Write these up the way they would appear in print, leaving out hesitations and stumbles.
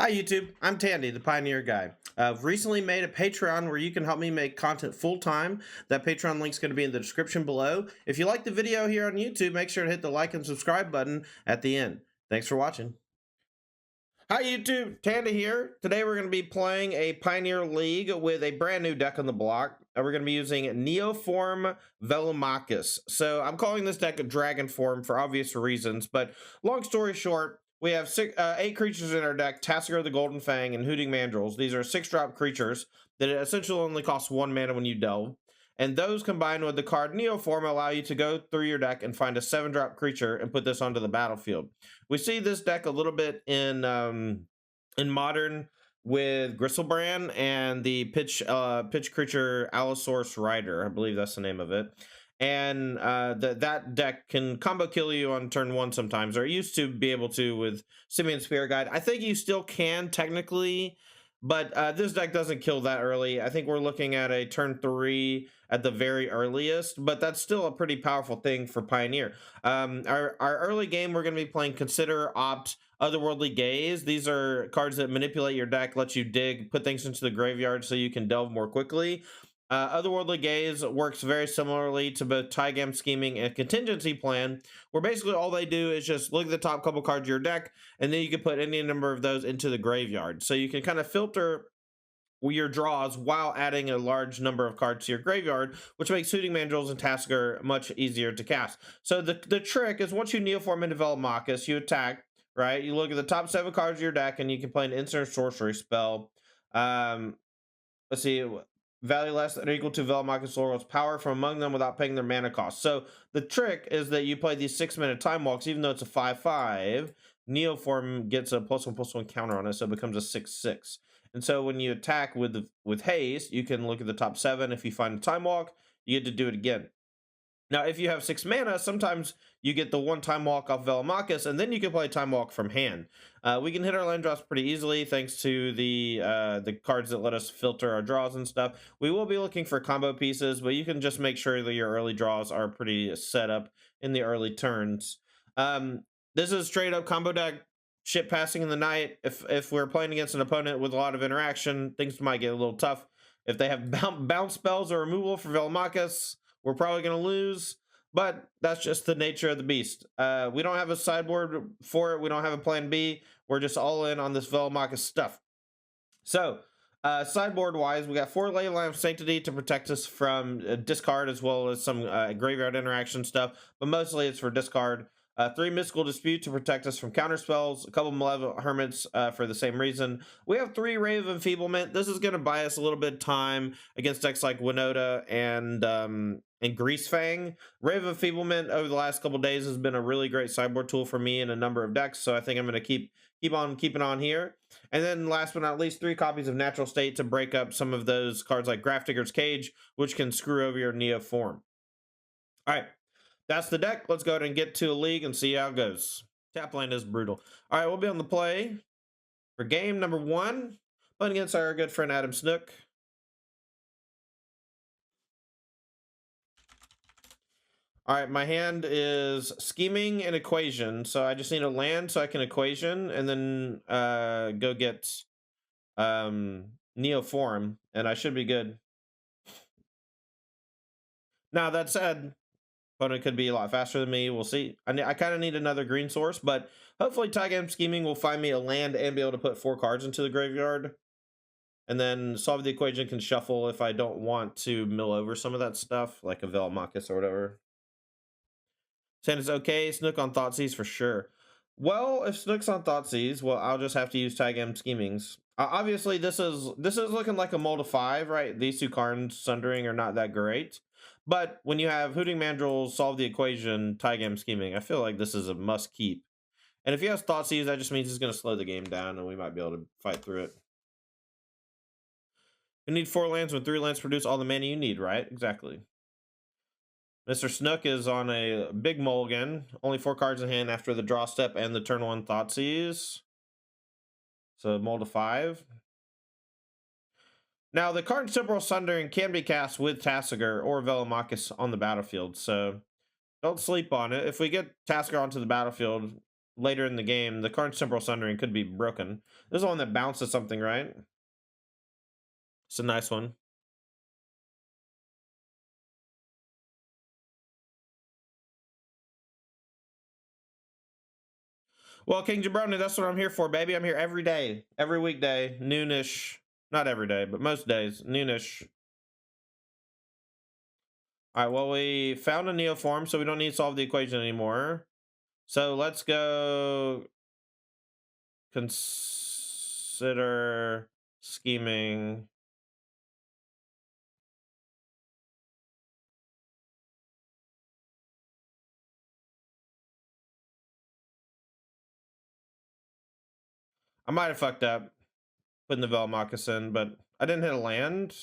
Hi YouTube, I'm Tandy, the Pioneer Guy. I've recently made a Patreon where you can help me make content full-time. That Patreon link's going to be in the description below. If you like the video here on YouTube, make sure to hit the like and subscribe button at the end. Thanks for watching. Hi YouTube, Tandy here. Today we're going to be playing a Pioneer League with a brand new deck on the block. We're going to be using Neoform Velomachus. So I'm calling this deck a DragonForm for obvious reasons, but long story short, we have 8 creatures in our deck: Tasigur the Golden Fang and Hooting Mandrills. These are 6-drop creatures that essentially only cost 1 mana when you delve. And those combined with the card Neoform allow you to go through your deck and find a 7-drop creature and put this onto the battlefield. We see this deck a little bit in Modern with Gristlebrand and the pitch creature Allosaurus Rider. I believe that's the name of it. And that deck can combo kill you on turn 1 sometimes, or it used to be able to with Simian Spirit Guide. I think you still can technically, but this deck doesn't kill that early. I think we're looking at a turn 3 at the very earliest, but that's still a pretty powerful thing for Pioneer. Our early game, we're going to be playing Consider, Opt, Otherworldly Gaze. These are cards that manipulate your deck, let you dig, put things into the graveyard so you can delve more quickly. Otherworldly Gaze works very similarly to both Taigam Scheming and Contingency Plan, where basically all they do is just look at the top couple cards of your deck, and then you can put any number of those into the graveyard. So you can kind of filter your draws while adding a large number of cards to your graveyard, which makes Hooting Mandrills and Tasigur much easier to cast. So the trick is, once you Neoform into Velomachus, you attack, right? You look at the top 7 cards of your deck, and you can play an instant sorcery spell. Let's see. Value less than or equal to Velomachus Lorehold's power from among them without paying their mana cost. So the trick is that you play these 6-mana time walks, even though it's a 5/5. Neoform gets a +1/+1 counter on it, so it becomes a 6/6. And so when you attack with haste, you can look at the top 7. If you find a time walk, you get to do it again. Now, if you have 6 mana, sometimes you get the 1 time walk off Velomachus, and then you can play time walk from hand. We can hit our land drops pretty easily thanks to the cards that let us filter our draws and stuff. We will be looking for combo pieces, but you can just make sure that your early draws are pretty set up in the early turns. This is straight up combo deck. Ship passing in the night. If we're playing against an opponent with a lot of interaction, things might get a little tough. If they have bounce spells or removal for Velomachus, we're probably going to lose, but that's just the nature of the beast. We don't have a sideboard for it. We don't have a plan B. We're just all in on this Velomachus stuff. So, sideboard wise, we got 4 Leyline of Sanctity to protect us from discard, as well as some graveyard interaction stuff, but mostly it's for discard. 3 Mystical Dispute to protect us from counter spells, a couple Malevolent Hermits for the same reason. We have 3 Ray of Enfeeblement. This is going to buy us a little bit of time against decks like Winota and Grease Fang. Ray of Enfeeblement over the last couple days has been a really great sideboard tool for me in a number of decks, so I think I'm going to keep on keeping on here. And then last but not least, 3 copies of Natural State to break up some of those cards like Grafdigger's Cage, which can screw over your Neoform. All right. That's the deck. Let's go ahead and get to a league and see how it goes. Tap lane is brutal. All right, we'll be on the play for game number 1, playing against our good friend Adam Snook. All right, my hand is Scheming and Equation, so I just need a land so I can Equation, and then go get Neoform, and I should be good. Now, that said, opponent could be a lot faster than me. We'll see. I kind of need another green source, but hopefully Taigam Scheming will find me a land and be able to put 4 cards into the graveyard. And then Solve the Equation can shuffle if I don't want to mill over some of that stuff, like a Velomachus or whatever. Saying it's okay. Snook on Thoughtseize for sure. Well, if Snook's on Thoughtseize, well, I'll just have to use Taigam Schemings. Obviously, this is looking like a mold of 5, right? These 2 Karns Sundering are not that great. But when you have Hooting Mandrills, Solve the Equation, Taigam Scheming, I feel like this is a must keep. And if he has Thoughtseize, that just means he's going to slow the game down, and we might be able to fight through it. You need 4 lands when 3 lands produce all the mana you need, right? Exactly. Mr. Snook is on a big mulligan. Only 4 cards in hand after the draw step and the turn 1 Thoughtseize. So mold of 5. Now, the card Temporal Sundering can be cast with Tasigur or Velomachus on the battlefield, so don't sleep on it. If we get Tasigur onto the battlefield, later in the game, the Karn's Temporal Sundering could be broken. This is one that bounces something, right? It's a nice one. Well, King Jabroni, that's what I'm here for, baby. I'm here every day, every weekday, noonish. Not every day, but most days, noonish. All right, well, we found a Neoform, so we don't need to solve the equation anymore. So let's go consider scheming. I might have fucked up putting the Velomachus in, but I didn't hit a land.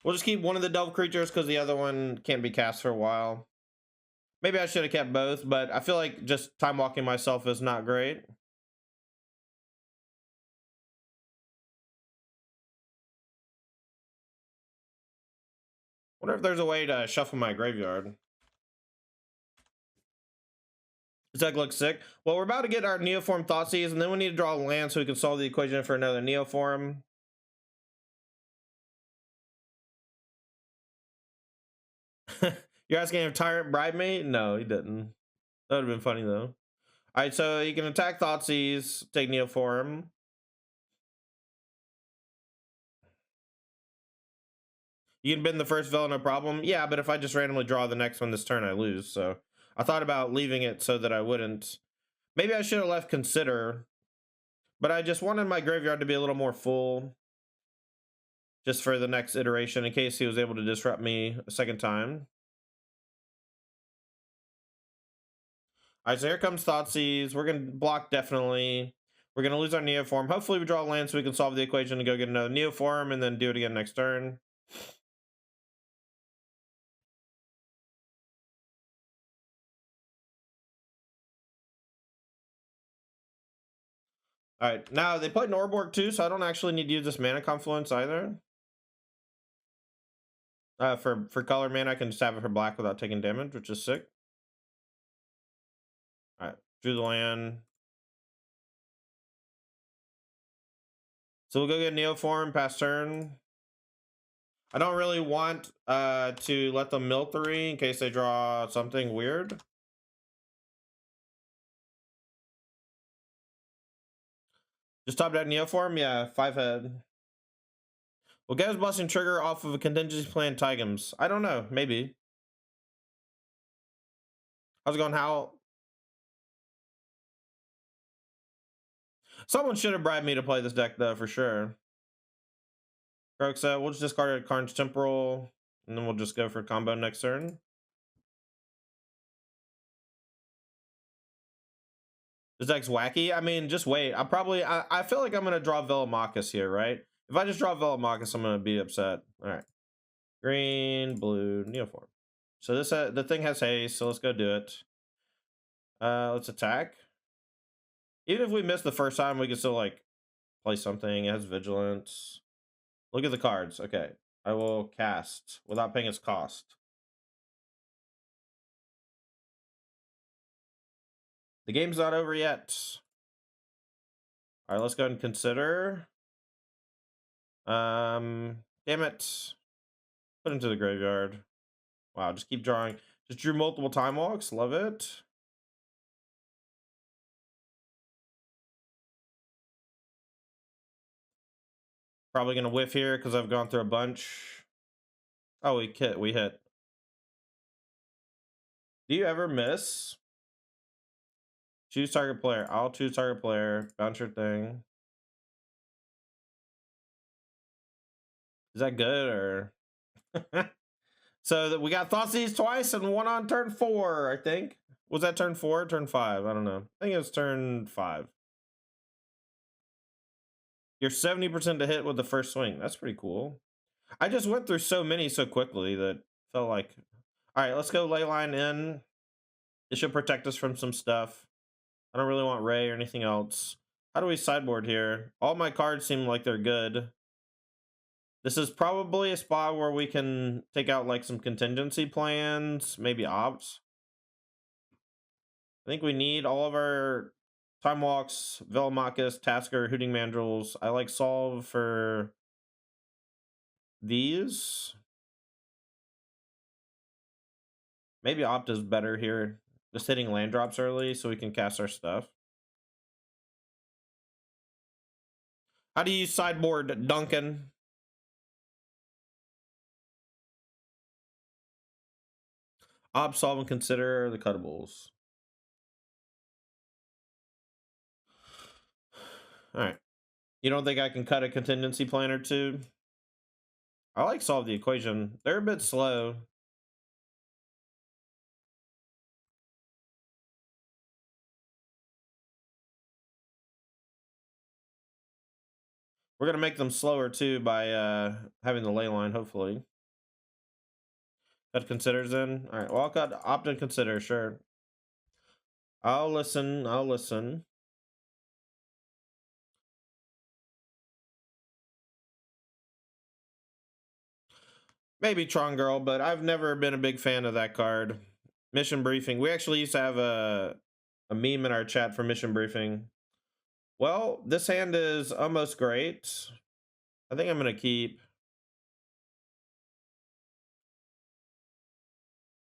We'll just keep one of the Delve creatures because the other one can't be cast for a while. Maybe I should have kept both, but I feel like just time walking myself is not great. Wonder if there's a way to shuffle my graveyard. This deck looks sick. Well, we're about to get our Neoform Thoughtseize, and then we need to draw a land so we can solve the equation for another Neoform. You're asking if Tyrant bribed me? No, he didn't. That would have been funny, though. All right, so you can attack Thoughtseize, take Neoform. You can bend the first Vela, no problem. Yeah, but if I just randomly draw the next one this turn, I lose. So I thought about leaving it so that I wouldn't. Maybe I should have left Consider, but I just wanted my graveyard to be a little more full just for the next iteration in case he was able to disrupt me a second time. All right, so here comes Thoughtseize. We're going to block definitely. We're going to lose our Neoform. Hopefully we draw a land so we can solve the equation and go get another Neoform and then do it again next turn. All right, now they played Norborg too, so I don't actually need to use this Mana Confluence either. For color mana, I can just have it for black without taking damage, which is sick. All right, drew the land. So we'll go get Neoform, pass turn. I don't really want to let them mill 3 in case they draw something weird. Just top deck Neoform, yeah, 5 head. Well, get his blessing trigger off of a contingency plan Taigams. I don't know, maybe. How's it going, Hal? Someone should have bribed me to play this deck, though, for sure. We'll just discard Karn's Temporal, and then we'll just go for combo next turn. This deck's wacky. I mean, just wait. I feel like I'm going to draw Velomachus here, right? If I just draw Velomachus, I'm going to be upset. All right. Green, blue, Neoform. So this the thing has haste, so let's go do it. Let's attack. Even if we miss the first time, we can still, like, play something. It has Vigilance. Look at the cards. Okay. I will cast without paying its cost. The game's not over yet. All right, let's go ahead and consider. Damn it. Put into the graveyard. Wow, just keep drawing. Just drew multiple time walks. Love it. Probably gonna whiff here because I've gone through a bunch. Oh, we hit. Do you ever miss? Choose target player. I'll choose target player. Bounce your thing. Is that good or? So that we got Thoughtseize twice and one on turn 4, I think. Was that turn 4 or turn 5? I don't know. I think it was turn 5. You're 70% to hit with the first swing. That's pretty cool. I just went through so many so quickly that felt like... All right, let's go Leyline in. It should protect us from some stuff. I don't really want Ray or anything else. How do we sideboard here? All my cards seem like they're good. This is probably a spot where we can take out like some contingency plans, maybe ops. I think we need all of our time walks, Velomachus, Tasigur, Hooting Mandrills. I like solve for these. Maybe opt is better here. Just hitting land drops early so we can cast our stuff. How do you use sideboard, Duncan? Opt, solve, and consider the cuttables. All right. You don't think I can cut a contingency plan or two? I like solve the equation. They're a bit slow. We're gonna make them slower too by having the ley line, hopefully. Cut considers in. All right. Well, I'll cut opt and consider. Sure. I'll listen. I'll listen. Maybe Tron Girl, but I've never been a big fan of that card. Mission Briefing. We actually used to have a meme in our chat for Mission Briefing. Well, this hand is almost great. I think I'm going to keep.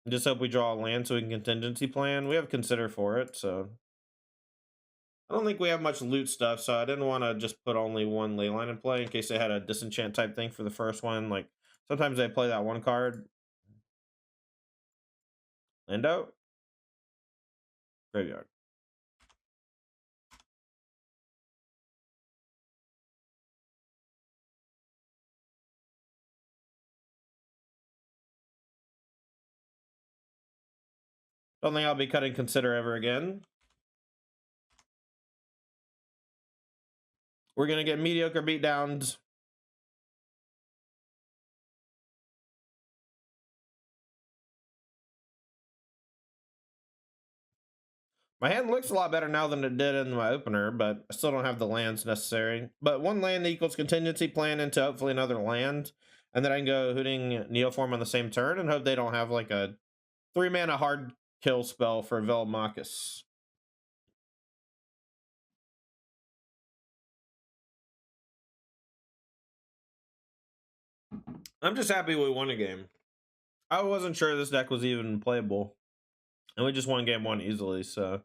Just hope we draw a land so we can contingency plan. We have consider for it, so. I don't think we have much loot stuff, so I didn't want to just put only one Leyline in play in case they had a disenchant type thing for the first one. Like, sometimes they play that one card. Land out. Graveyard. Don't think I'll be cutting consider ever again. We're going to get mediocre beatdowns. My hand looks a lot better now than it did in my opener, but I still don't have the lands necessary. But one land equals contingency plan into hopefully another land. And then I can go Hooting Neoform on the same turn and hope they don't have like a 3-mana hard kill spell for Velomachus. I'm just happy we won a game. I wasn't sure this deck was even playable. And we just won game 1 easily, so.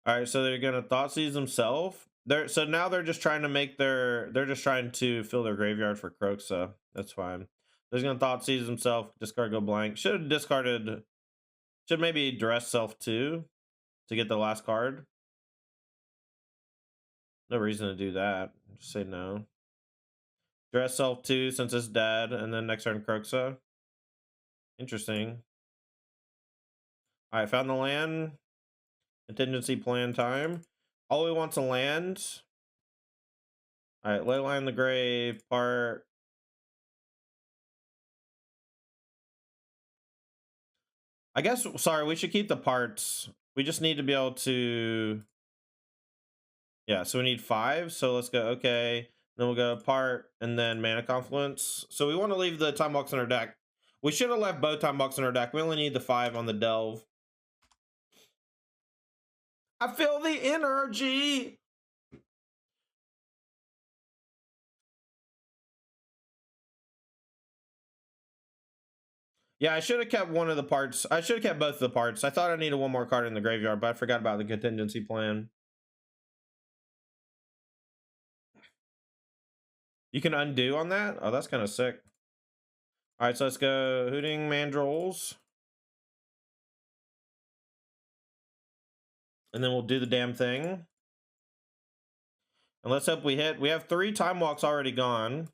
Alright, so they're gonna Thoughtseize themselves. So now they're just trying to make they're just trying to fill their graveyard for Croak, so that's fine. They're gonna Thoughtseize himself, discard, go blank. Should have discarded, should maybe Duress Self too to get the last card. No reason to do that. Just say no. Duress Self 2 since it's dead, and then next turn Croaksa. Interesting. Alright, found the land. Contingency plan time. All we want's a land. Alright, Leyline the Grave, part. I guess, sorry, we should keep the parts. We just need to be able to. Yeah, so we need 5. So let's go, okay. Then we'll go part and then Mana Confluence. So we want to leave the Time Box in our deck. We should have left both Time Box in our deck. We only need the 5 on the Delve. I feel the energy. Yeah, I should have kept one of the parts. I should have kept both of the parts. I thought I needed one more card in the graveyard, but I forgot about the contingency plan. You can undo on that? Oh, that's kind of sick. All right, so let's go Hooting Mandrills. And then we'll do the damn thing. And let's hope we hit. We have 3 Time Walks already gone.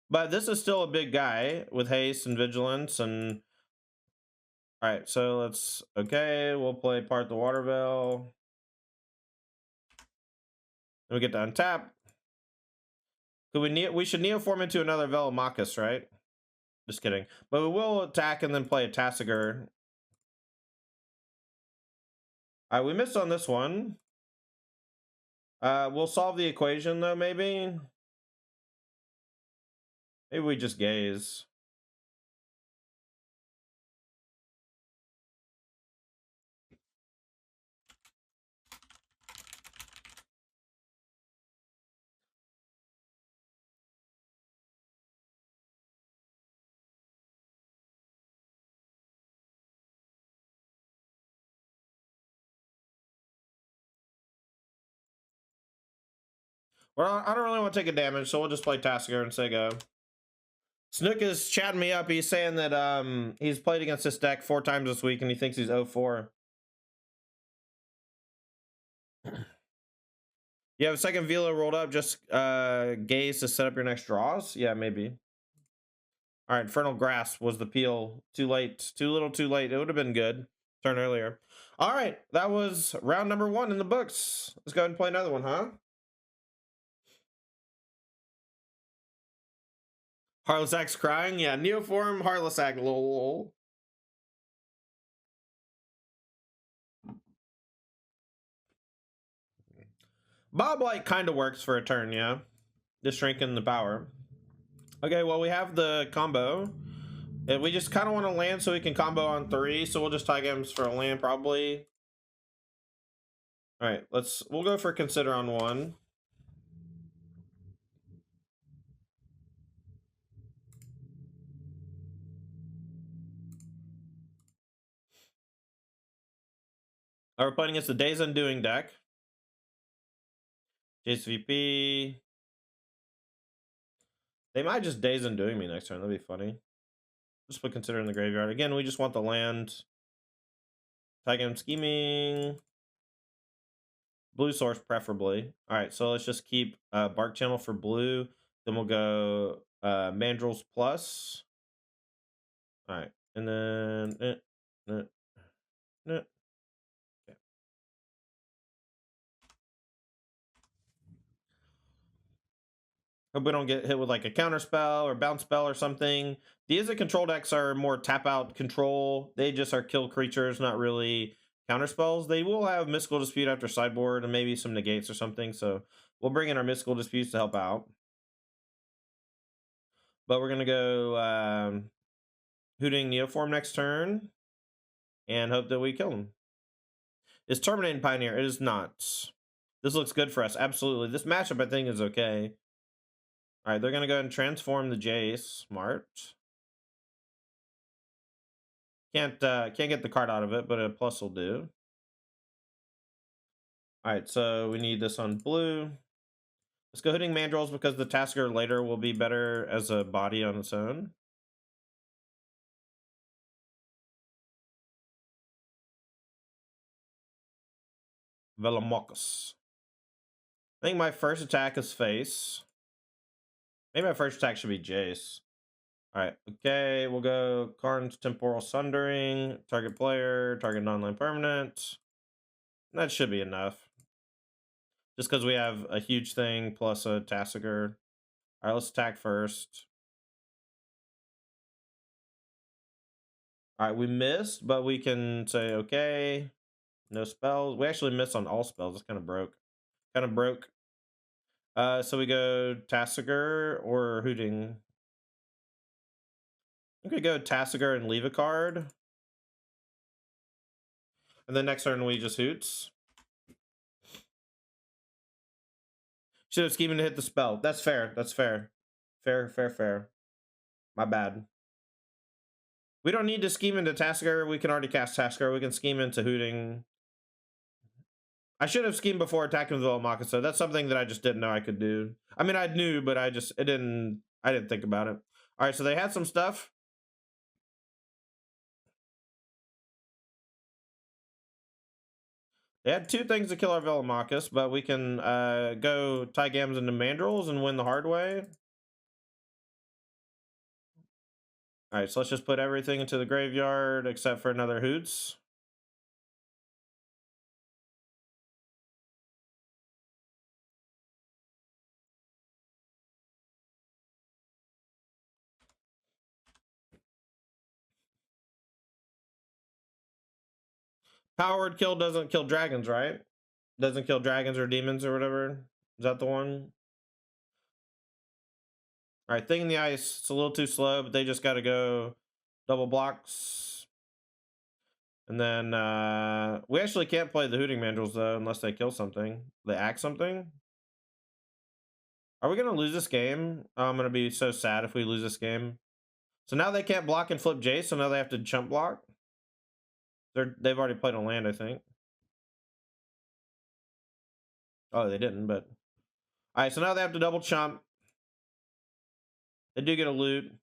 But this is still a big guy with haste and vigilance and. All right, so let's. Okay, we'll play part the Waterveil. Then we get to untap. We should Neoform into another Velomachus, right? Just kidding. But we will attack and then play a Tasigur. All right, we missed on this one. We'll solve the equation though, maybe. Maybe we just gaze. Well, I don't really want to take a damage, so we'll just play Tasigur and say go. Snook is chatting me up. He's saying that he's played against this deck 4 times this week and he thinks he's 0-4. You have a second Velo rolled up, just gaze to set up your next draws? Yeah, maybe. All right, Infernal Grasp was the peel. Too late. Too little, too late. It would have been good. Turn earlier. All right, that was round number 1 in the books. Let's go ahead and play another one, huh? Harlesak's crying? Yeah, Neoform, Harlesak, lol. Bob Light kind of works for a turn, yeah. Just shrinking the power. Okay, well, we have the combo. And we just kind of want to land so we can combo on 3, so we'll just Taigams for a land, probably. All right, we'll go for Consider on 1. We're playing against the Days Undoing deck. JSVP. They might just Days Undoing me next turn. That'd be funny. Just put Consider in the graveyard. Again, we just want the land. Taigam Scheming. Blue source, preferably. All right, so let's just keep Barkchannel for blue. Then we'll go Mandrills plus. All right, and then... Okay. Hope we don't get hit with like a counter spell or bounce spell or something. These control decks are more tap out control. They just are kill creatures, not really counter spells. They will have Mystical Dispute after sideboard and maybe some negates or something. So we'll bring in our Mystical Disputes to help out. But we're going to go Hooting Neoform next turn and hope that we kill him. Is Terminating Pioneer? It is not. This looks good for us. Absolutely. This matchup, I think, is okay. All right, they're going to go ahead and transform the Jace. Smart. Can't get the card out of it, but a plus will do. All right, so we need this on blue. Let's go Hooting Mandrills because the Tasigur later will be better as a body on its own. Velomachus. I think my first attack is face. Maybe my first attack should be Jace. All right, okay, we'll go Karn's Temporal Sundering, target player, target non-land permanent. That should be enough. Just because we have a huge thing plus a Tasigur. All right, let's attack first. All right, we missed, but we can say, okay, no spells. We actually missed on all spells. It's kind of broke. So we go Tasigur or Hooting. We could go Tasigur and leave a card. And then next turn we just Hoots. Should have schemed to hit the spell. That's fair. That's fair. Fair. My bad. We don't need to scheme into Tasigur. We can already cast Tasigur. We can scheme into Hooting. I should have schemed before attacking the Velomachus, so that's something that I just didn't know I could do. I mean, I knew, but I didn't think about it. All right, so they had some stuff. They had 2 things to kill our Velomachus, but we can go Taigams into Mandrills and win the hard way. All right, so let's just put everything into the graveyard except for another Hoots. Powered kill doesn't kill dragons, right? Doesn't kill dragons or demons or whatever. Is that the one? All right, Thing in the Ice. It's a little too slow, but they just got to go double blocks. And then we actually can't play the Hooting Mandrills though unless they kill something. They act something. Are we gonna lose this game? Oh, I'm gonna be so sad if we lose this game. So now they can't block and flip Jace, so now they have to chump block. They've already played on land, I think. Oh, they didn't, but all right. So now they have to double chump. They do get a loot.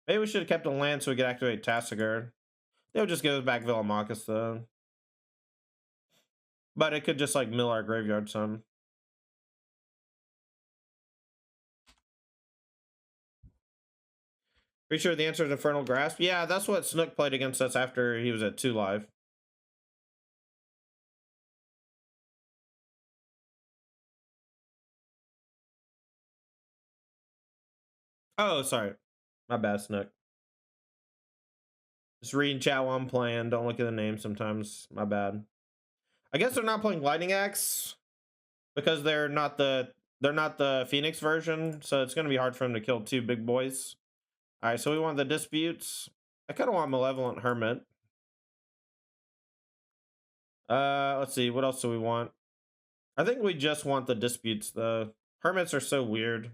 Maybe we should have kept on land so we could activate Tasigur. They would just give us back Velomachus though. But it could just like mill our graveyard some. Pretty sure the answer is Infernal Grasp. Yeah, that's what Snook played against us after he was at 2 live. Oh, sorry. My bad, Snook. Just reading chat while I'm playing. Don't look at the name sometimes. My bad. I guess they're not playing Lightning Axe because they're not the Phoenix version, so it's gonna be hard for them to kill 2 big boys. All right, so we want the Disputes. I kind of want Malevolent Hermit. Let's see, what else do we want? I think we just want the Disputes though. Hermits are so weird.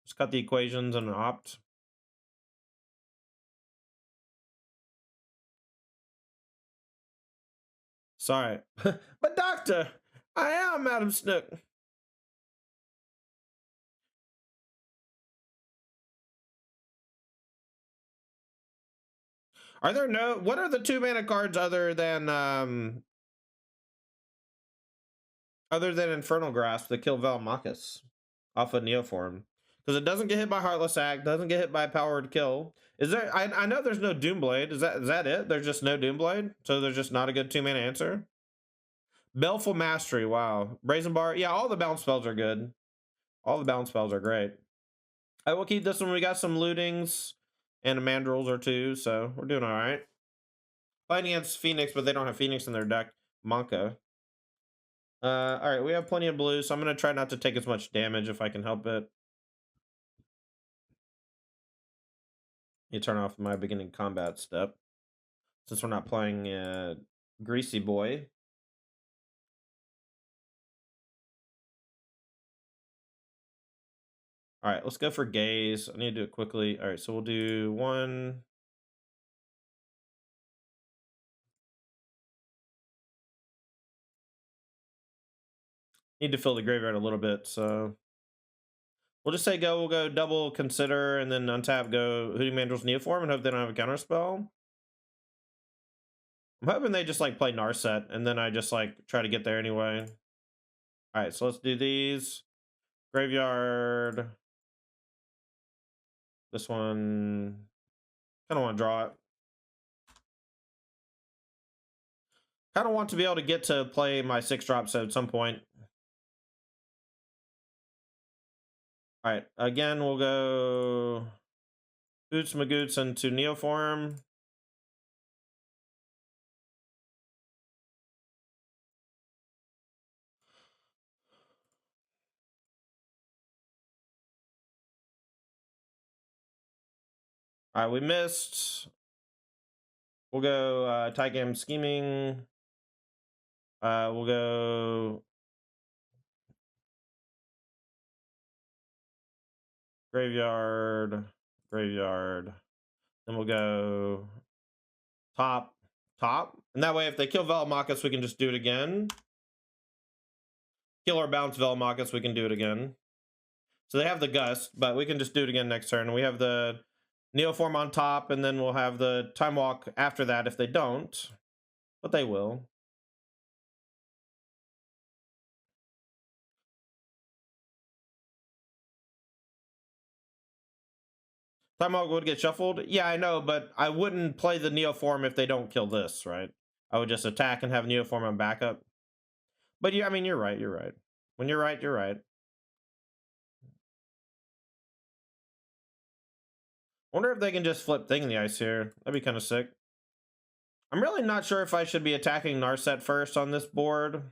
Just cut the equations and opt. Sorry. But doctor, I am Madam Snook. Are there no, what are the 2 mana cards other than Infernal Grasp that kill Velomachus off of Neoform? Because it doesn't get hit by Heartless Act, doesn't get hit by Powered Kill. Is there, I know there's no Doomblade. Is that it? There's just no Doomblade? So there's just not a good 2 mana answer? Baleful Mastery, wow. Brazen Bar, yeah, all the bounce spells are good. All the bounce spells are great. I will keep this one. We got some lootings and a mandrills or 2, so we're doing all right. Playing against Phoenix, but they don't have Phoenix in their deck. Monka. All right, we have plenty of blue, so I'm going to try not to take as much damage if I can help it. You turn off my beginning combat step since we're not playing Greasy Boy. All right, let's go for Gaze. I need to do it quickly. All right, so we'll do 1. Need to fill the graveyard a little bit, so we'll just say go. We'll go double Consider and then untap, go Hooting Mandrills Neoform and hope they don't have a counter spell. I'm hoping they just like play Narset and then I just like try to get there anyway. All right, so let's do these. Graveyard. This one, kind of want to draw it. Kind of want to be able to get to play my 6-drop so at some point. All right, again, we'll go Boots Magoots into Neoform. All right, we missed. We'll go Taigam Scheming. We'll go Graveyard. Then we'll go top. And that way, if they kill Velomachus, we can just do it again. Kill or bounce Velomachus, we can do it again. So they have the Gust, but we can just do it again next turn. We have the Neoform on top, and then we'll have the Time Walk after that if they don't. But they will. Time Walk would get shuffled? Yeah, I know, but I wouldn't play the Neoform if they don't kill this, right? I would just attack and have Neoform on backup. But yeah, I mean, you're right. When you're right, you're right. Wonder if they can just flip Thing in the Ice here. That'd be kind of sick. I'm really not sure if I should be attacking Narset first on this board.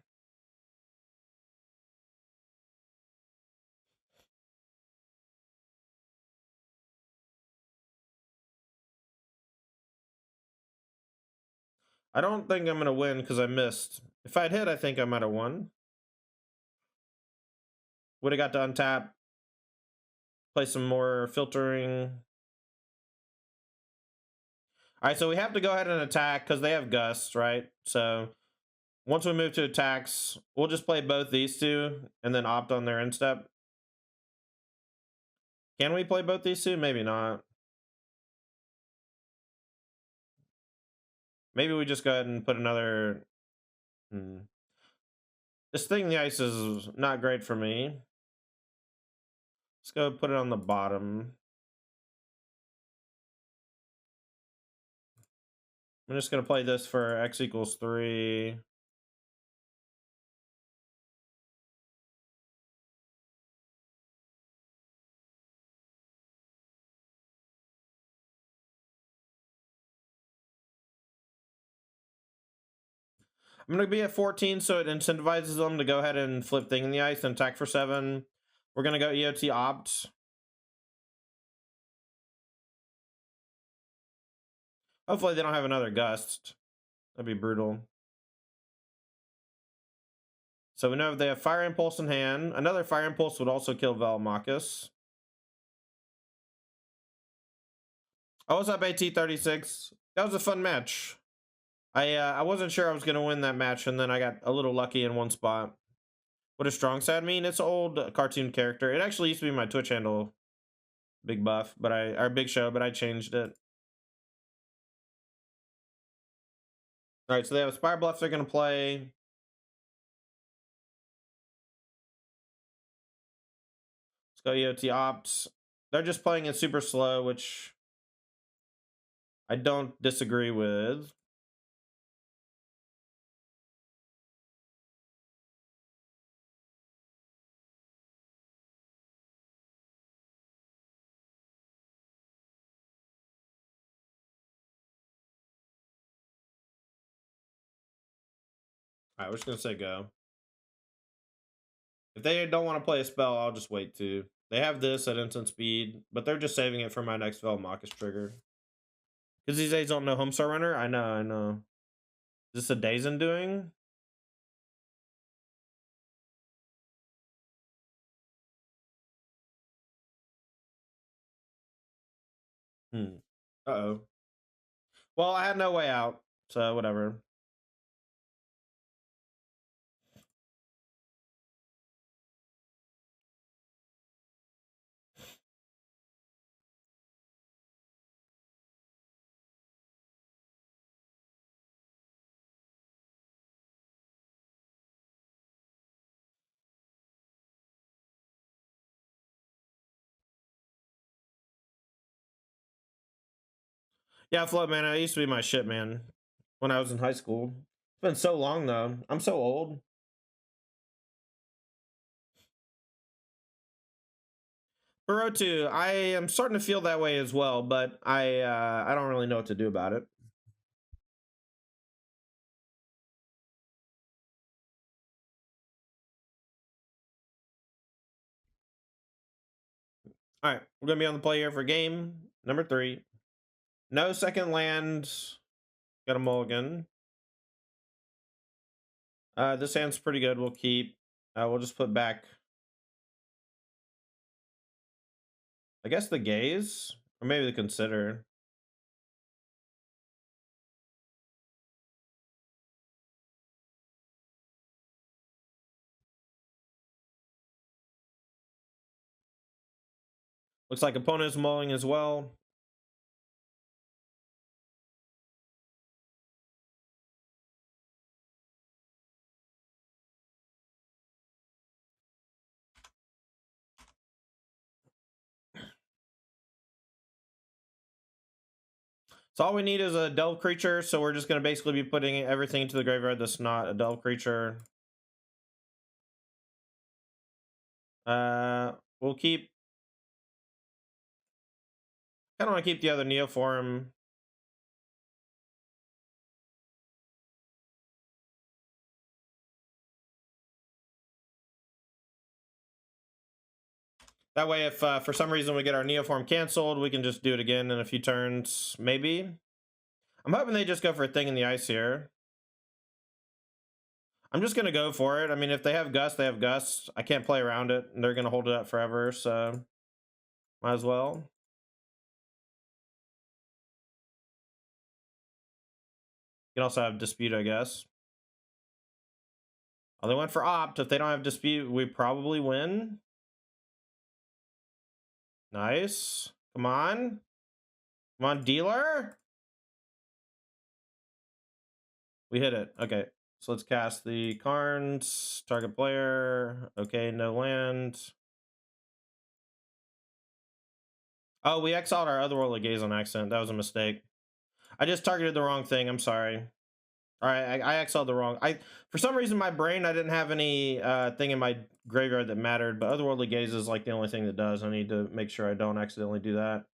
I don't think I'm gonna win because I missed. If I'd hit, I think I might have won. Would have got to untap, play some more filtering. All right, so we have to go ahead and attack because they have Gust, right? So once we move to attacks, we'll just play both these two and then opt on their end step. Can we play both these two? Maybe not. Maybe we just go ahead and put another... This thing in the ice is not great for me. Let's go put it on the bottom. I'm just going to play this for x equals 3. I'm going to be at 14, so it incentivizes them to go ahead and flip thing in the ice and attack for 7. We're going to go EOT opt. Hopefully they don't have another Gust. That'd be brutal. So we know if they have Fire Impulse in hand. Another Fire Impulse would also kill Velomachus. Oh, what's up, AT36? That was a fun match. I wasn't sure I was going to win that match, and then I got a little lucky in one spot. What does strong side mean? It's an old cartoon character. It actually used to be my Twitch handle, Big Buff, or Big Show, but I changed it. All right, so they have a Spire Bluff they're going to play. Let's go EOT Opt. They're just playing it super slow, which I don't disagree with. All right, we're just going to say go. If they don't want to play a spell, I'll just wait too. They have this at instant speed, but they're just saving it for my next Velomachus trigger. Because these days don't know Homestar Runner? I know. Is this a Dazen doing? Uh-oh. Well, I had no way out, so whatever. Yeah, Float Mana, it used to be my shit, man. When I was in high school. It's been so long, though. I'm so old. Burrow 2, I am starting to feel that way as well, but I don't really know what to do about it. All right, we're gonna be on the play here for game number 3. No second land. Got a mulligan. This hand's pretty good. We'll keep. We'll just put back, I guess, the Gaze, or maybe the Consider. Looks like opponent's mulling as well. So all we need is a delve creature, so we're just going to basically be putting everything into the graveyard that's not a delve creature. We'll keep... I don't want to keep the other Neoform. That way, if for some reason we get our Neoform canceled, we can just do it again in a few turns, maybe. I'm hoping they just go for a thing in the ice here. I'm just gonna go for it. I mean, if they have Gust, they have Gust. I can't play around it, and they're gonna hold it up forever, so might as well. You can also have Dispute, I guess. Oh, they went for Opt. If they don't have Dispute, we probably win. Nice. Come on. Come on, dealer. We hit it. Okay. So let's cast the Karns. Target player. Okay, no land. Oh, we exiled our Otherworldly Gaze on accident. That was a mistake. I just targeted the wrong thing. I'm sorry. All right, I exiled the wrong. For some reason, my brain, I didn't have any thing in my graveyard that mattered, but Otherworldly Gaze is like the only thing that does. I need to make sure I don't accidentally do that.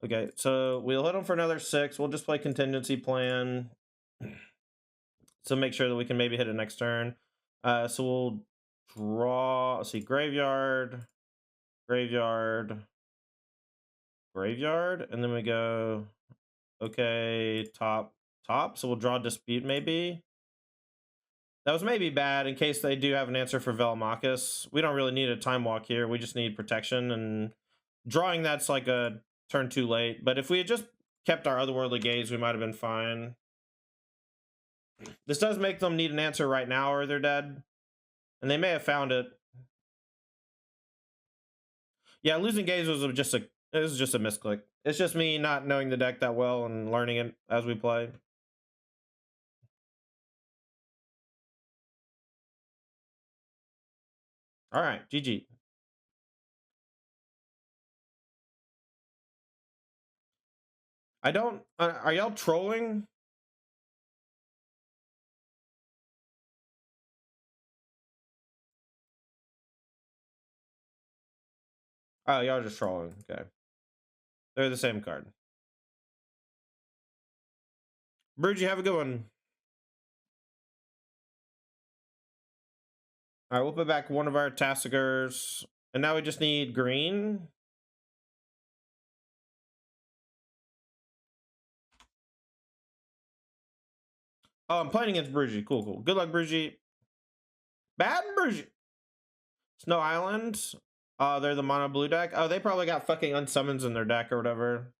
Okay, so we'll hit them for another 6. We'll just play Contingency Plan. So make sure that we can maybe hit it next turn. So we'll draw, let's see, Graveyard, Graveyard, Graveyard, and then we go, okay, top. So we'll draw Dispute maybe. That was maybe bad in case they do have an answer for Velomachus. We don't really need a time walk here. We just need protection, and drawing that's like a turn too late. But if we had just kept our Otherworldly Gaze, we might have been fine. This does make them need an answer right now or they're dead. And they may have found it. Yeah, losing Gaze was just a misclick. It's just me not knowing the deck that well and learning it as we play. All right, GG. I don't. Are y'all trolling? Oh, y'all are just trolling. Okay. They're the same card. Brugy, have a good one. All right, we'll put back one of our Tasigurs. And now we just need green. Oh, I'm playing against Brugy. Cool. Good luck, Brugy. Bad Brugy. Snow Island. They're the mono blue deck. Oh, they probably got fucking unsummons in their deck or whatever.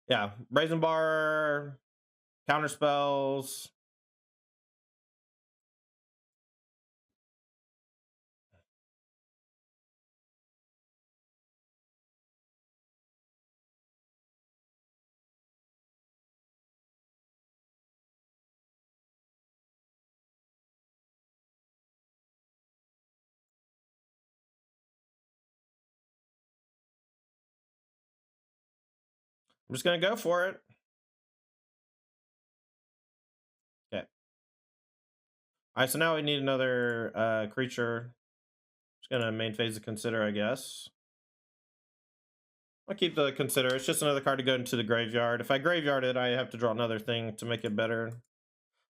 Yeah, Brazen Bar, counter spells. I'm just gonna go for it. Okay. All right, so now we need another creature. Just gonna main phase the Consider, I guess. I'll keep the Consider. It's just another card to go into the graveyard. If I graveyard it, I have to draw another thing to make it better.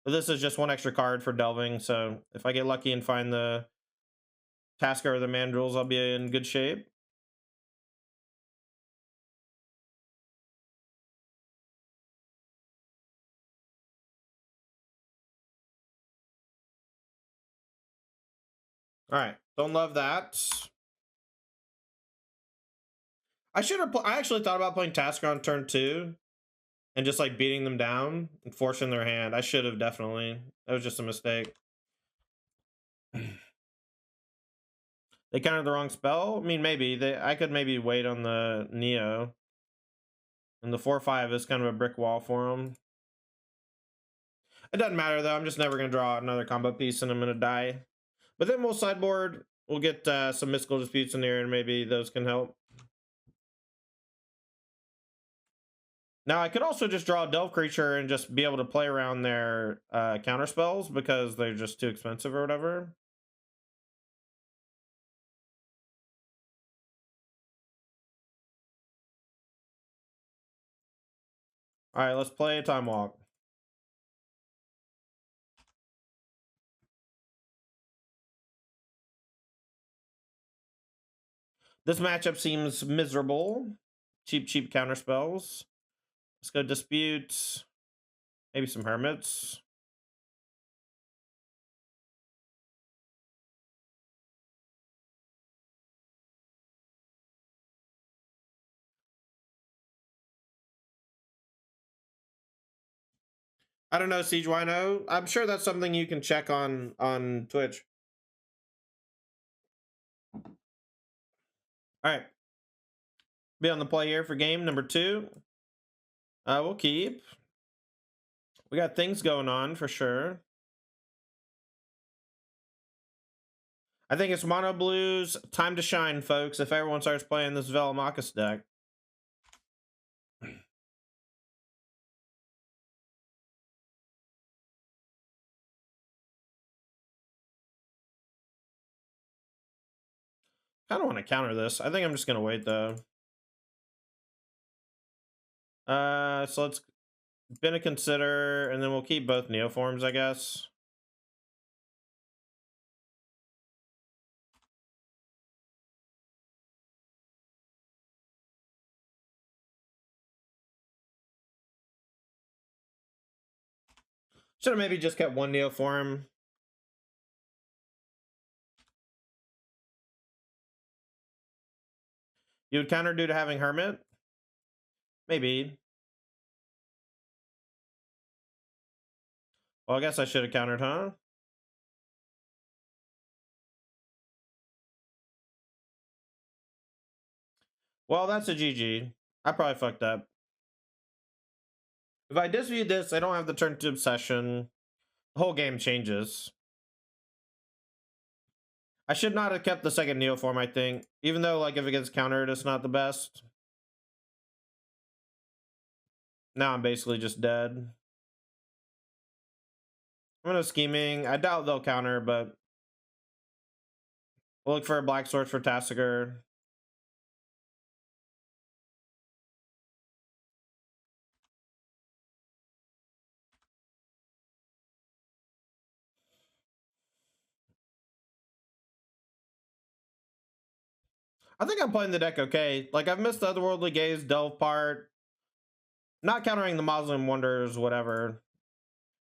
But this is just one extra card for delving, so if I get lucky and find the Tasker or the Mandrills, I'll be in good shape. All right, don't love that. I should have. I actually thought about playing Tasker on turn 2 and just like beating them down and forcing their hand. I should have definitely. That was just a mistake. They countered the wrong spell. I mean, maybe I could maybe wait on the Neo. And the 4/5 is kind of a brick wall for them. It doesn't matter though. I'm just never gonna draw another combo piece and I'm gonna die. But then we'll sideboard. We'll get some mystical disputes in there, and maybe those can help. Now, I could also just draw a Delve creature and just be able to play around their counter spells because they're just too expensive or whatever. Alright, let's play Time Walk. This matchup seems miserable. Cheap counter spells. Let's go Dispute. Maybe some Hermits. I don't know, Siege Wino. I'm sure that's something you can check on Twitch. Alright. Be on the play here for game number 2. We'll keep. We got things going on for sure. I think it's Mono Blue's time to shine, folks, if everyone starts playing this Velomachus deck. Kind of want to counter this. I think I'm just going to wait, though. So let's been a consider, and then we'll keep both Neoforms, I guess. Should have maybe just kept one Neoform. You would counter due to having Hermit? Maybe. Well, I guess I should have countered, huh? Well, that's a GG. I probably fucked up. If I dispute this, I don't have the turn to Obsession. The whole game changes. I should not have kept the second Neoform, I think. Even though, like, if it gets countered, it's not the best. Now I'm basically just dead. I'm gonna scheming. I doubt they'll counter, but we'll look for a black sword for Tasigur. I think I'm playing the deck okay. Like, I've missed the Otherworldly Gaze, Delve part. Not countering the Mausoleum Wonders, whatever.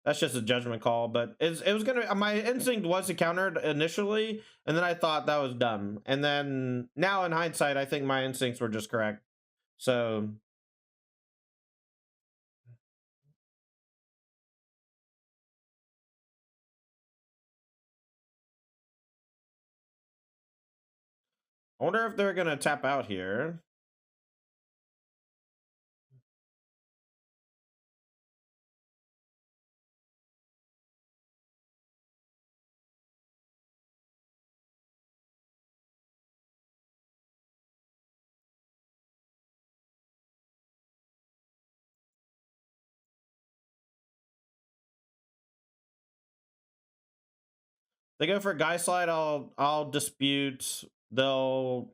That's just a judgment call, but it was gonna. My instinct was to counter it initially, and then I thought that was dumb. And then now, in hindsight, I think my instincts were just correct. So I wonder if they're gonna tap out here. They go for Guy Slide. I'll dispute. They'll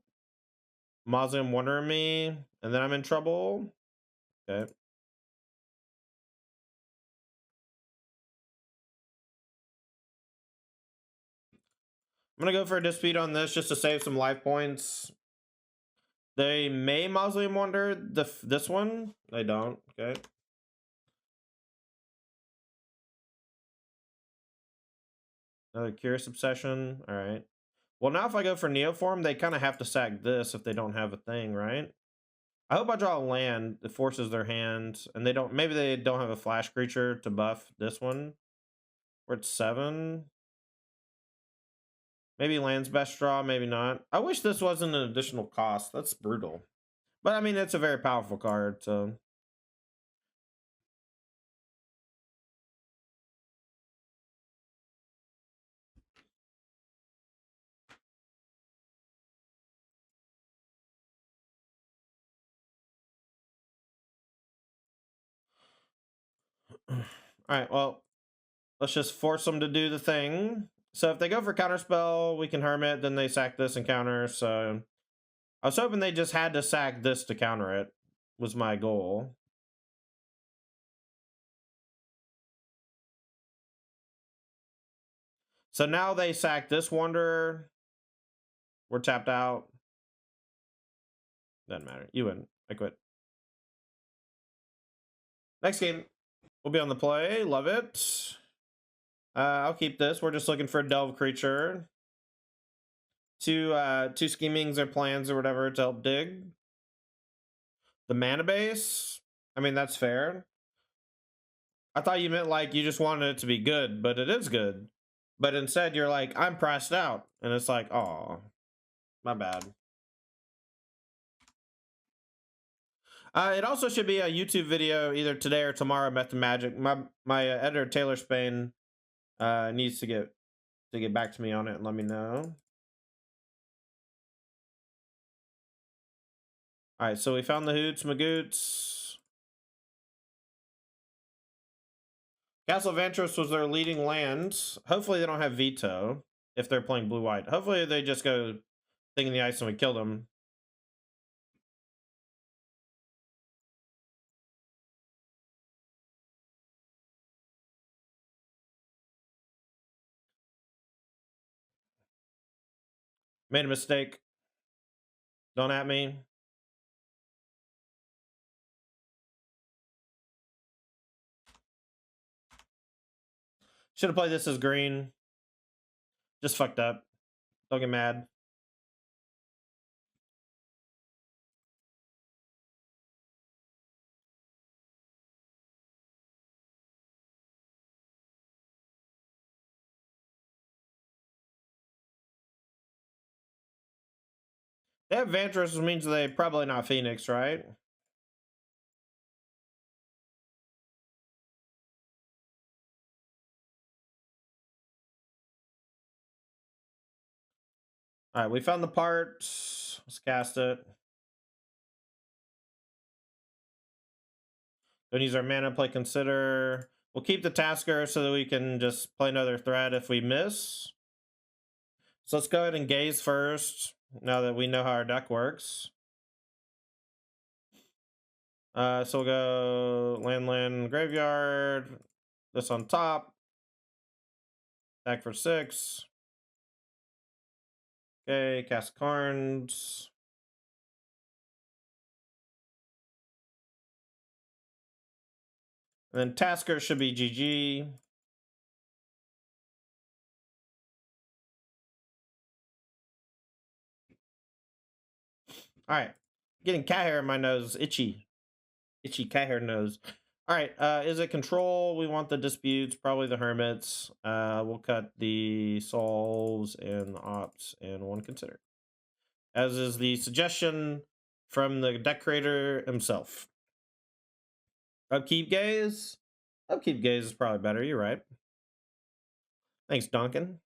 Mausoleum Wonder me, and then I'm in trouble. Okay. I'm gonna go for a dispute on this just to save some life points. They may Mausoleum Wonder this one. They don't. Okay. Another Curious Obsession. All right. Well, now if I go for Neoform, they kind of have to sack this if they don't have a thing, right? I hope I draw a land that forces their hand, and they don't. Maybe they don't have a flash creature to buff this one. We're at 7. Maybe land's best draw, maybe not. I wish this wasn't an additional cost. That's brutal. But I mean, it's a very powerful card, so. Alright, well, let's just force them to do the thing. So if they go for counterspell, we can Hermit, then they sack this and counter, so. I was hoping they just had to sack this to counter it, was my goal. So now they sack this Wanderer. We're tapped out. Doesn't matter. You win. I quit. Next game. We'll be on the play. Love it. I'll keep this. We're just looking for a delve creature. Two schemings or plans or whatever to help dig. The mana base. I mean, that's fair. I thought you meant like you just wanted it to be good, but it is good. But instead you're like, I'm priced out. And it's like, oh, my bad. It also should be a YouTube video either today or tomorrow. Method Magic. My editor Taylor Spain needs to get back to me on it and let me know. All right, so we found the Hoots Magoots. Castle Vantros was their leading land. Hopefully they don't have veto if they're playing blue-white. Hopefully they just go Thing in the Ice and we kill them. Made a mistake. Don't at me. Should have played this as green. Just fucked up. Don't get mad. They have Vantros, which means they probably not Phoenix, right? All right, we found the part. Let's cast it. Don't use our mana, play Consider. We'll keep the Tasker so that we can just play another threat if we miss. So let's go ahead and gaze first, now that we know how our deck works. So we'll go land, graveyard. This on top. Back for 6. Okay, cast Karns. And then Tasker should be GG. All right, getting cat hair in my nose, itchy cat hair nose. All right, is it control? We want the disputes, probably the hermits. We'll cut the solves and the ops and one consider, as is the suggestion from the deck creator himself. Upkeep gaze. Upkeep gaze is probably better. You're right. Thanks, Duncan.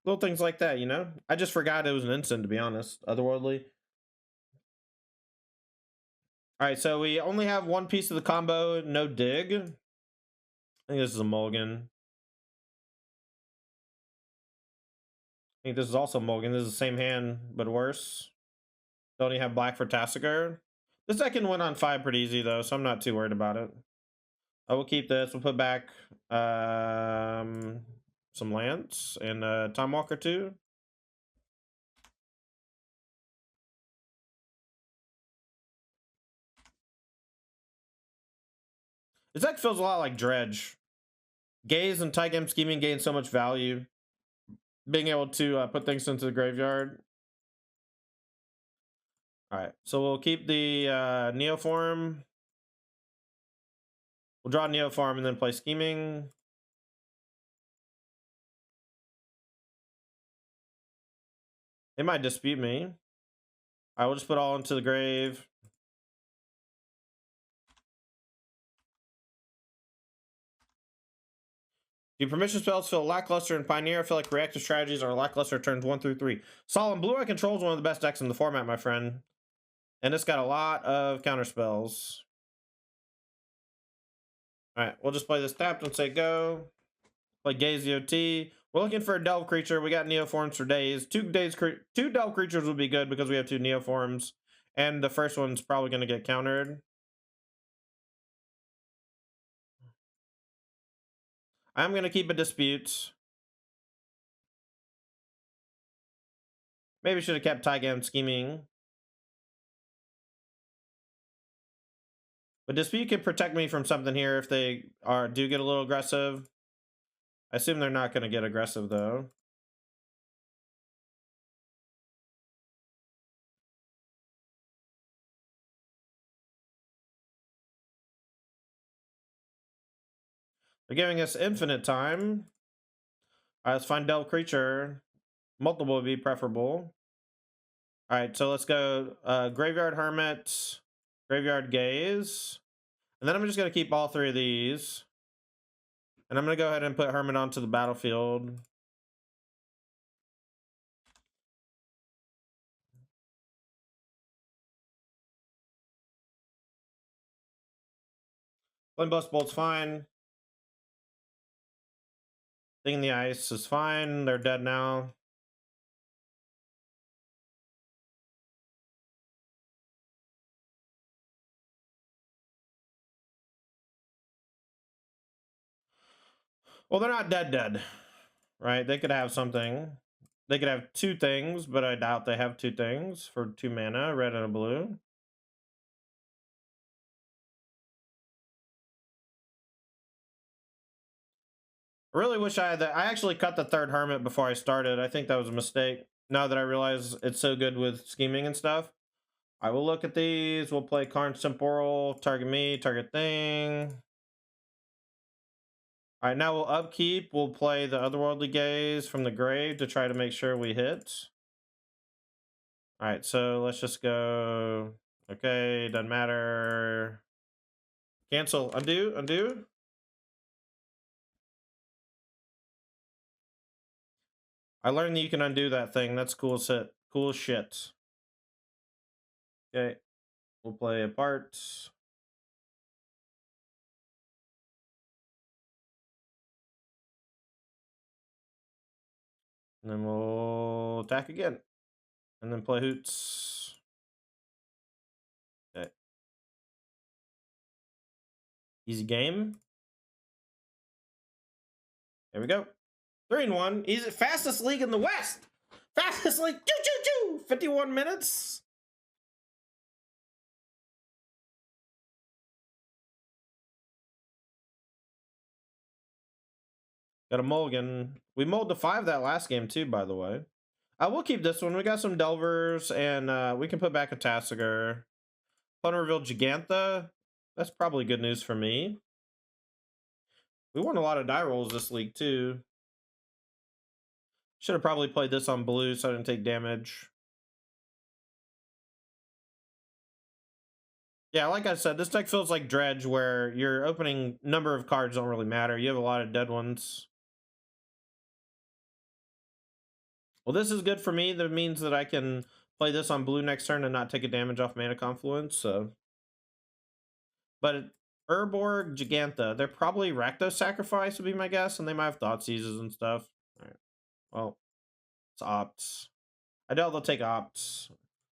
Little things like that, you know. I just forgot it was an instant, to be honest. Otherworldly. All right, so we only have one piece of the combo, no dig. I think this is a mulligan. I think this is also mulligan. This is the same hand, but worse. Don't even have black for Tasigur. This deck can win on 5 pretty easy, though, so I'm not too worried about it. I will keep this. We'll put back some lands and Time Walker too. This deck feels a lot like Dredge. Gaze and Taigam scheming gain so much value. Being able to put things into the graveyard. All right, so we'll keep the Neoform. We'll draw Neoform and then play scheming. They might dispute me. I will just put all into the grave. Do permission spells feel lackluster in Pioneer? I feel like reactive strategies are lackluster turns 1 through 3. Solemn Blue Eye Control is one of the best decks in the format, my friend. And it's got a lot of counter spells. Alright, we'll just play this tapped and say go. Play Gaze EOT. We're looking for a Delve creature. We got Neoforms for days. Two Delve creatures would be good because we have 2 Neoforms. And the first one's probably going to get countered. I'm going to keep a dispute. Maybe should have kept Taigam scheming. But Dispute could protect me from something here if they do get a little aggressive. I assume they're not going to get aggressive, though. They're giving us infinite time. All right, let's find Delve Creature. Multiple would be preferable. All right, so let's go Graveyard Hermit, Graveyard Gaze. And then I'm just going to keep all three of these. And I'm going to go ahead and put Hermit onto the battlefield. Flame Blast Bolt's fine. Thing in the Ice is fine. They're dead now. Well, they're not dead, right? They could have something. They could have two things, but I doubt they have two things for 2 mana, red and a blue. I really wish I had that. I actually cut the 3rd Hermit before I started. I think that was a mistake. Now that I realize it's so good with scheming and stuff. I will look at these. We'll play Karn Temporal, target me, target thing. All right, now we'll upkeep. We'll play the Otherworldly Gaze from the grave to try to make sure we hit. All right, so let's just go. Okay, doesn't matter. Cancel, undo, undo. I learned that you can undo that thing. That's cool shit. Cool shit. Okay, we'll play a part. And then we'll attack again. And then play Hoots. Okay. Easy game. There we go. 3-1. Easy. Fastest league in the West. Fastest league. Choo choo choo. 51 minutes. Got a mulligan. We mulled to 5 that last game too, by the way. We'll keep this one. We got some Delvers, and we can put back a Tasigur. Opponent revealed Gigantha. That's probably good news for me. We won a lot of die rolls this league too. Should have probably played this on blue so I didn't take damage. Yeah, like I said, this deck feels like Dredge, where your opening number of cards don't really matter. You have a lot of dead ones. Well, this is good for me. That means that I can play this on blue next turn and not take a damage off Mana Confluence, so. But Urborg, Gigantha, they're probably Rakdos Sacrifice would be my guess, and they might have Thoughtseizes and stuff. All right. Well, it's Opts. I doubt they'll take Opts.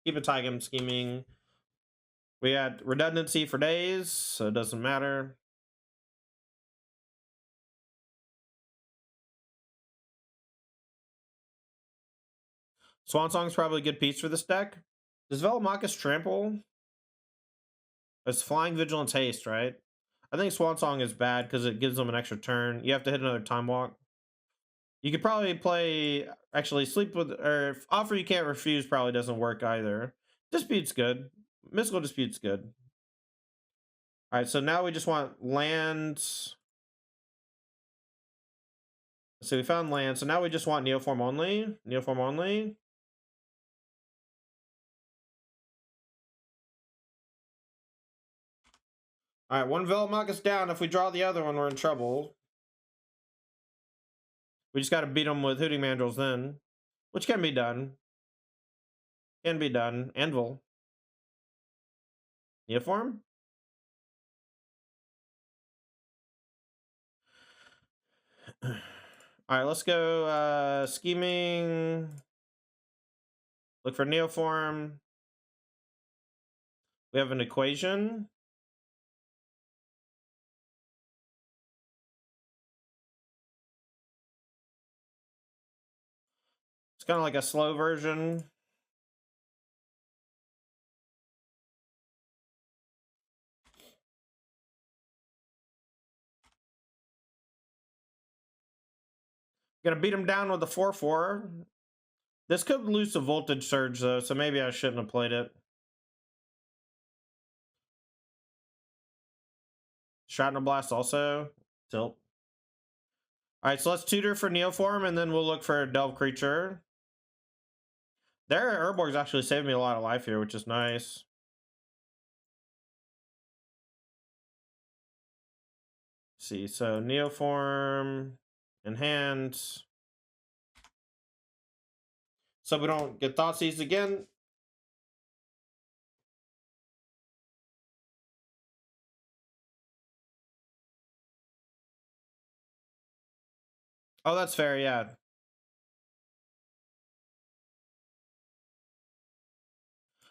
Keep a Taigam scheming. We had redundancy for days, so it doesn't matter. Swan Song's probably a good piece for this deck. Does Velomachus trample? It's Flying Vigilance Haste, right? I think Swan Song is bad because it gives them an extra turn. You have to hit another Time Walk. You could probably play, actually, Sleep with, or Offer You Can't Refuse probably doesn't work either. Dispute's good. Mystical Dispute's good. All right, so now we just want lands. So we found land. So now we just want Neoform only. Neoform only. All right, one Velomachus down. If we draw the other one, we're in trouble. We just got to beat them with Hooting Mandrills then, which can be done. Can be done. Anvil. Neoform? All right, let's go scheming. Look for Neoform. We have an equation. It's kind of like a slow version. Gonna beat him down with a 4/4. This could lose a voltage surge though, so maybe I shouldn't have played it. Shrapnel Blast also. Tilt. Alright, so let's tutor for Neoform, and then we'll look for a Delve creature. Their Urborg's actually saved me a lot of life here, which is nice. Let's see, so Neoform in hand. So we don't get Thoughtseize again. Oh, that's fair, yeah.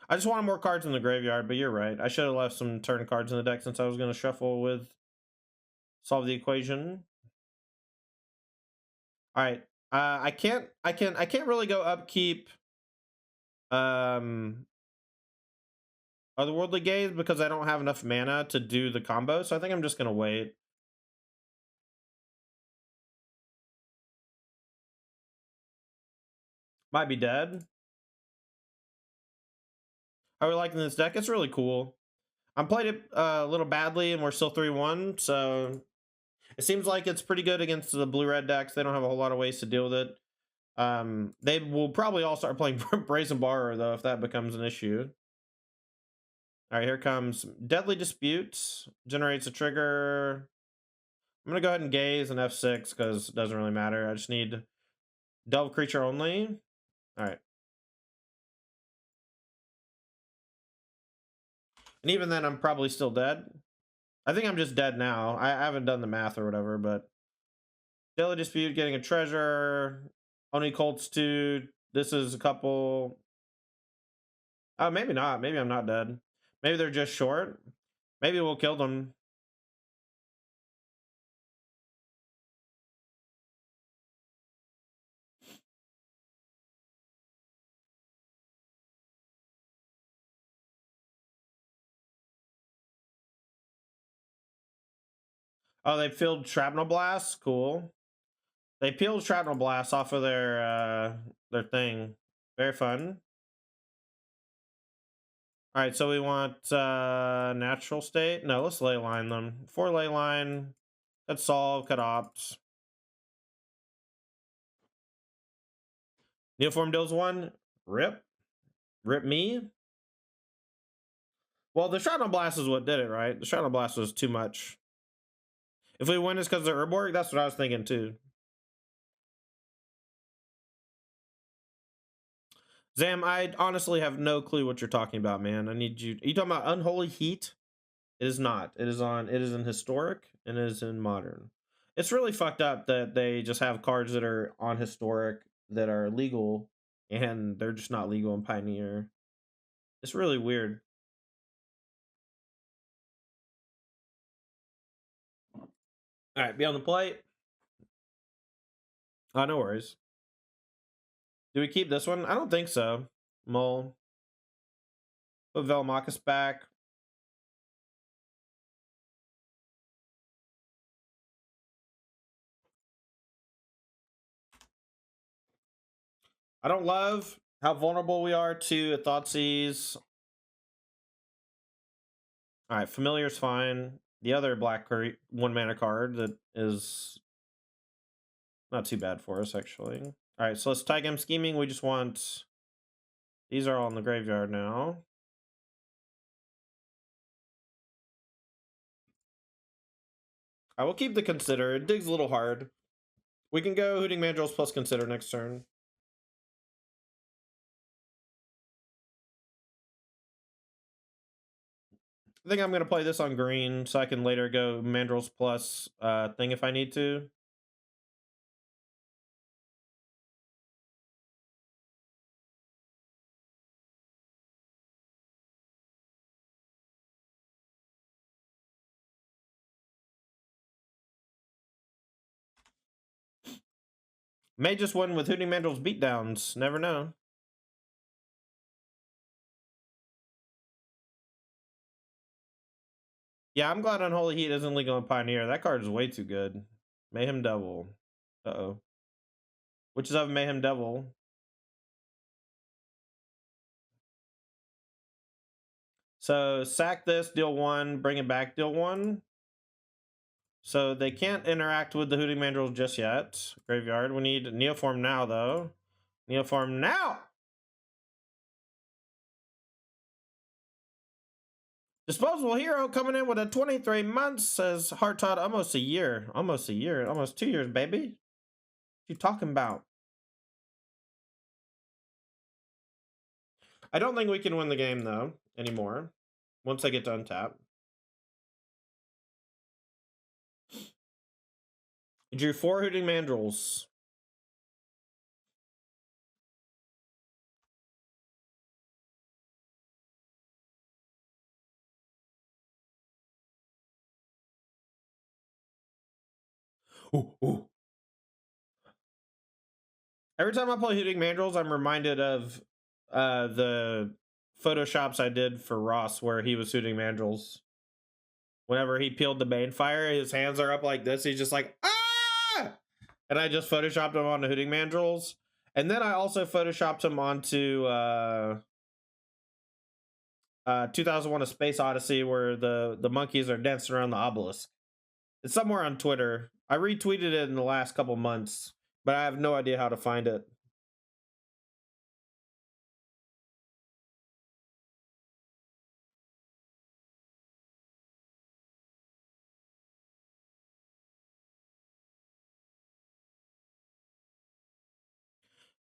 I just wanted more cards in the graveyard, but you're right. I should have left some turn cards in the deck since I was going to shuffle with solve the equation. All right. I can't really go upkeep Otherworldly Gaze because I don't have enough mana to do the combo, so I think I'm just going to wait. Might be dead. How are we liking this deck? It's really cool. I played it a little badly, and we're still 3-1, so it seems like it's pretty good against the blue-red decks. They don't have a whole lot of ways to deal with it. They will probably all start playing Brazen Borrower, though, if that becomes an issue. All right, here comes Deadly Disputes. Generates a trigger. I'm going to go ahead and gaze an F6 because it doesn't really matter. I just need Delve creature only. All right. And even then, I'm probably still dead. I think I'm just dead now. I haven't done the math or whatever, but Deadly Dispute, getting a treasure. Oni Colts 2. This is a couple. Oh, maybe not. Maybe I'm not dead. Maybe they're just short. Maybe we'll kill them. Oh, they peeled Shrapnel Blast? Cool. They peeled Shrapnel Blast off of their thing. Very fun. Alright, so we want Natural State. No, let's Leyline them. 4 Leyline. Could solve, could opt. Neoform deals 1. Rip. Rip me. Well, the Shrapnel Blast is what did it, right? The Shrapnel Blast was too much. If we win, it's because of Urborg? That's what I was thinking, too. Zam, I honestly have no clue what you're talking about, man. I need you... Are you talking about Unholy Heat? It is not. It is in Historic, and it is in Modern. It's really fucked up that they just have cards that are on Historic that are legal, and they're just not legal in Pioneer. It's really weird. All right, be on the plate. Oh, no worries. Do we keep this one? I don't think so. Mull. Put Velomachus back. I don't love how vulnerable we are to a Thoughtseize. All right, Familiar's fine. The other black 1 mana card that is not too bad for us, actually. All right, so let's Taigam Scheming. We just want... These are all in the graveyard now. I will keep the Consider. It digs a little hard. We can go Hooting Mandrills plus Consider next turn. I think I'm going to play this on green so I can later go Mandrills plus thing if I need to. May just win with Hooting Mandrills beatdowns. Never know. Yeah, I'm glad Unholy Heat isn't legal in Pioneer. That card is way too good. Mayhem Devil. Uh-oh. Which is of Mayhem Devil. So sack this, deal 1, bring it back, deal 1. So they can't interact with the Hooting Mandrills just yet. Graveyard. We need Neoform now, though. Neoform now! Disposable Hero coming in with a 23 months, says Heartod, almost a year. Almost a year. Almost 2 years, baby. What you talking about? I don't think we can win the game, though, anymore. Once I get to untap. You drew 4 Hooting Mandrills. Ooh, ooh. Every time I play Hooting Mandrills, I'm reminded of the photoshops I did for Ross where he was Hooting Mandrills. Whenever he peeled the Banefire, his hands are up like this. He's just like, ah! And I just photoshopped him onto Hooting Mandrills. And then I also photoshopped him onto 2001 A Space Odyssey where the monkeys are dancing around the obelisk. It's somewhere on Twitter. I retweeted it in the last couple months, but I have no idea how to find it.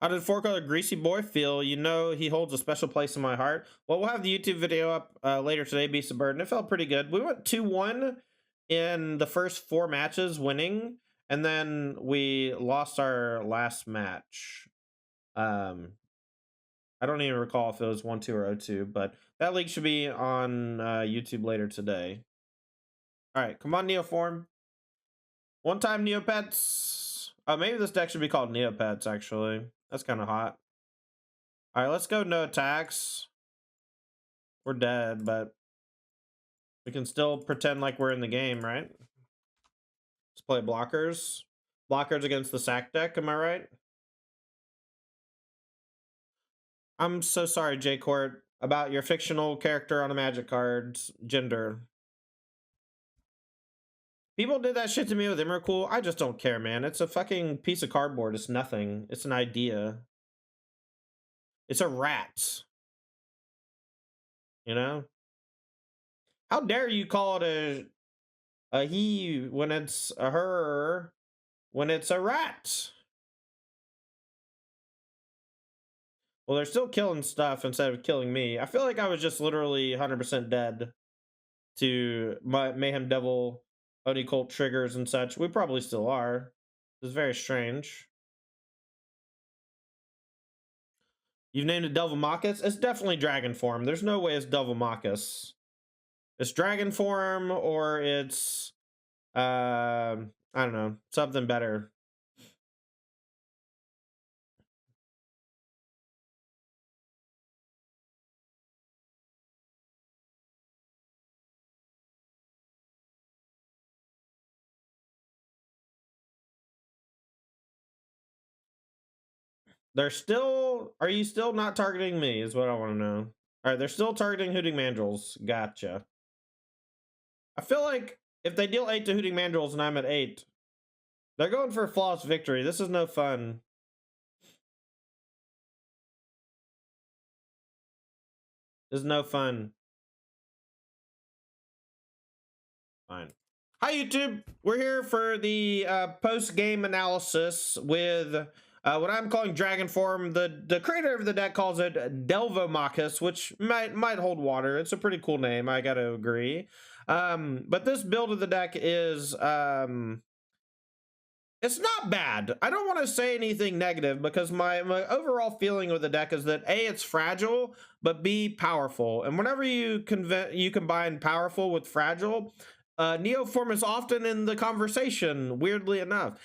How did 4-color Greasy Boy feel? You know he holds a special place in my heart. Well, we'll have the YouTube video up later today, Beast of Burden. It felt pretty good. We went 2-1 in the first 4 matches, winning, and then we lost our last match. I don't even recall if it was 1-2 or 0-2, but that league should be on YouTube later today. All right, come on, Neoform. One-time Neopets. Maybe this deck should be called Neopets, actually. That's kind of hot. All right, let's go no attacks. We're dead, but we can still pretend like we're in the game, right? Let's play blockers. Blockers against the sack deck, am I right? I'm so sorry, J-Court, about your fictional character on a Magic card's gender. People did that shit to me with Emrakul. I just don't care, man. It's a fucking piece of cardboard. It's nothing. It's an idea. It's a rat. You know? How dare you call it a he when it's a her when it's a rat? Well, they're still killing stuff instead of killing me. I feel like I was just literally 100% dead to my Mayhem Devil, Oni Cult triggers and such. We probably still are. It's very strange. You've named it Velomachus? It's definitely DragonForm. There's no way it's Velomachus. It's DragonForm or it's I don't know, something better. They're still... Are you still not targeting me is what I want to know. All right, they're still targeting Hooting Mandrills. Gotcha. I feel like if they deal 8 to Hooting Mandrills and I'm at 8, they're going for a flawless victory. This is no fun. This is no fun. Fine. Hi, YouTube. We're here for the post-game analysis with... what I'm calling DragonForm. The creator of the deck calls it Velomachus, which might hold water. It's a pretty cool name, I gotta agree. But this build of the deck is it's not bad. I don't want to say anything negative because my overall feeling with the deck is that A, it's fragile, but B, powerful. And whenever you combine powerful with fragile, Neoform is often in the conversation, weirdly enough.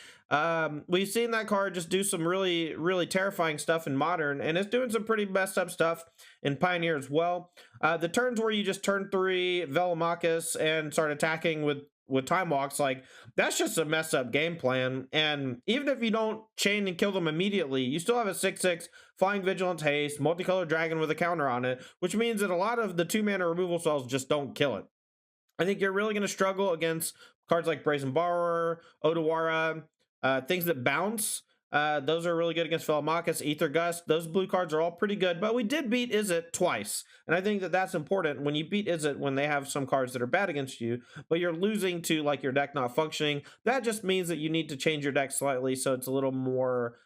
We've seen that card just do some really, really terrifying stuff in Modern, and it's doing some pretty messed up stuff in Pioneer as well. The turns where you just turn 3 Velomachus and start attacking with with Time Walks, like that's just a messed up game plan. And even if you don't chain and kill them immediately, you still have a 6/6 Flying Vigilance Haste, multicolored dragon with a counter on it, which means that a lot of the 2-mana removal spells just don't kill it. I think you're really going to struggle against cards like Brazen Borrower, Odawara, things that bounce. Those are really good against Velomachus, Ether Gust. Those blue cards are all pretty good, but we did beat Izzet twice. And I think that that's important when you beat Izzet when they have some cards that are bad against you, but you're losing to like your deck not functioning. That just means that you need to change your deck slightly so it's a little more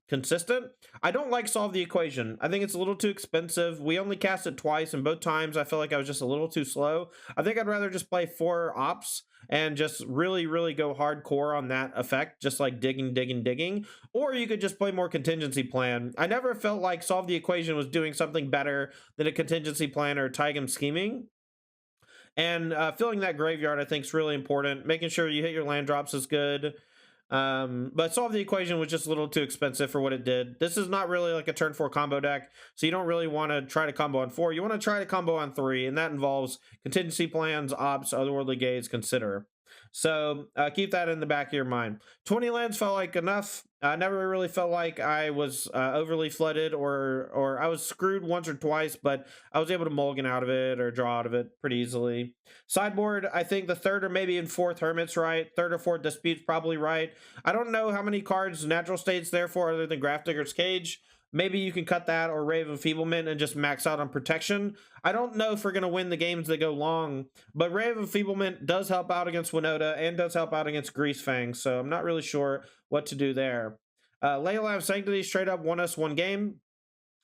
consistent. I don't like Solve the Equation. I think it's a little too expensive. We only cast it twice, and both times I feel like I was just a little too slow. I think I'd rather just play 4 ops and just really go hardcore on that effect, just like digging, or you could just play more Contingency Plan. I never felt like Solve the Equation was doing something better than a Contingency Plan or Taigam Scheming. And filling that graveyard I think is really important. Making sure you hit your land drops is good. But Solve the Equation was just a little too expensive for what it did. This is not really like a turn 4 combo deck, so you don't really want to try to combo on 4. You want to try to combo on 3, and that involves Contingency Plans, Ops, Otherworldly Gaze, Consider. So keep that in the back of your mind. 20 lands felt like enough. I never really felt like I was overly flooded or I was screwed once or twice, but I was able to mulligan out of it or draw out of it pretty easily. Sideboard, I think the 3rd or maybe in 4th Hermit's right. 3rd or 4th Dispute's probably right. I don't know how many cards Natural State's there for other than Grafdigger's Cage. Maybe you can cut that or Ray of Enfeeblement and just max out on protection. I don't know if we're going to win the games that go long, but Ray of Enfeeblement does help out against Winota and does help out against Grease Fang, so I'm not really sure what to do there. Leyline of Sanctity straight up won us 1 game,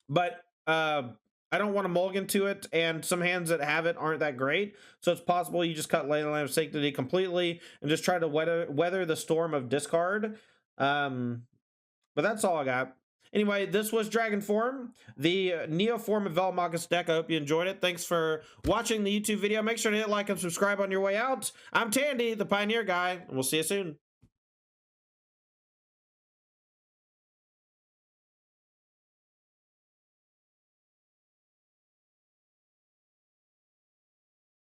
but I don't want to mulligan to it, and some hands that have it aren't that great, so it's possible you just cut Leyline of Sanctity completely and just try to weather the storm of discard. But that's all I got. Anyway, this was DragonForm, the Neoform of Velomachus deck. I hope you enjoyed it. Thanks for watching the YouTube video. Make sure to hit like and subscribe on your way out. I'm Tandy, the Pioneer Guy, and we'll see you soon.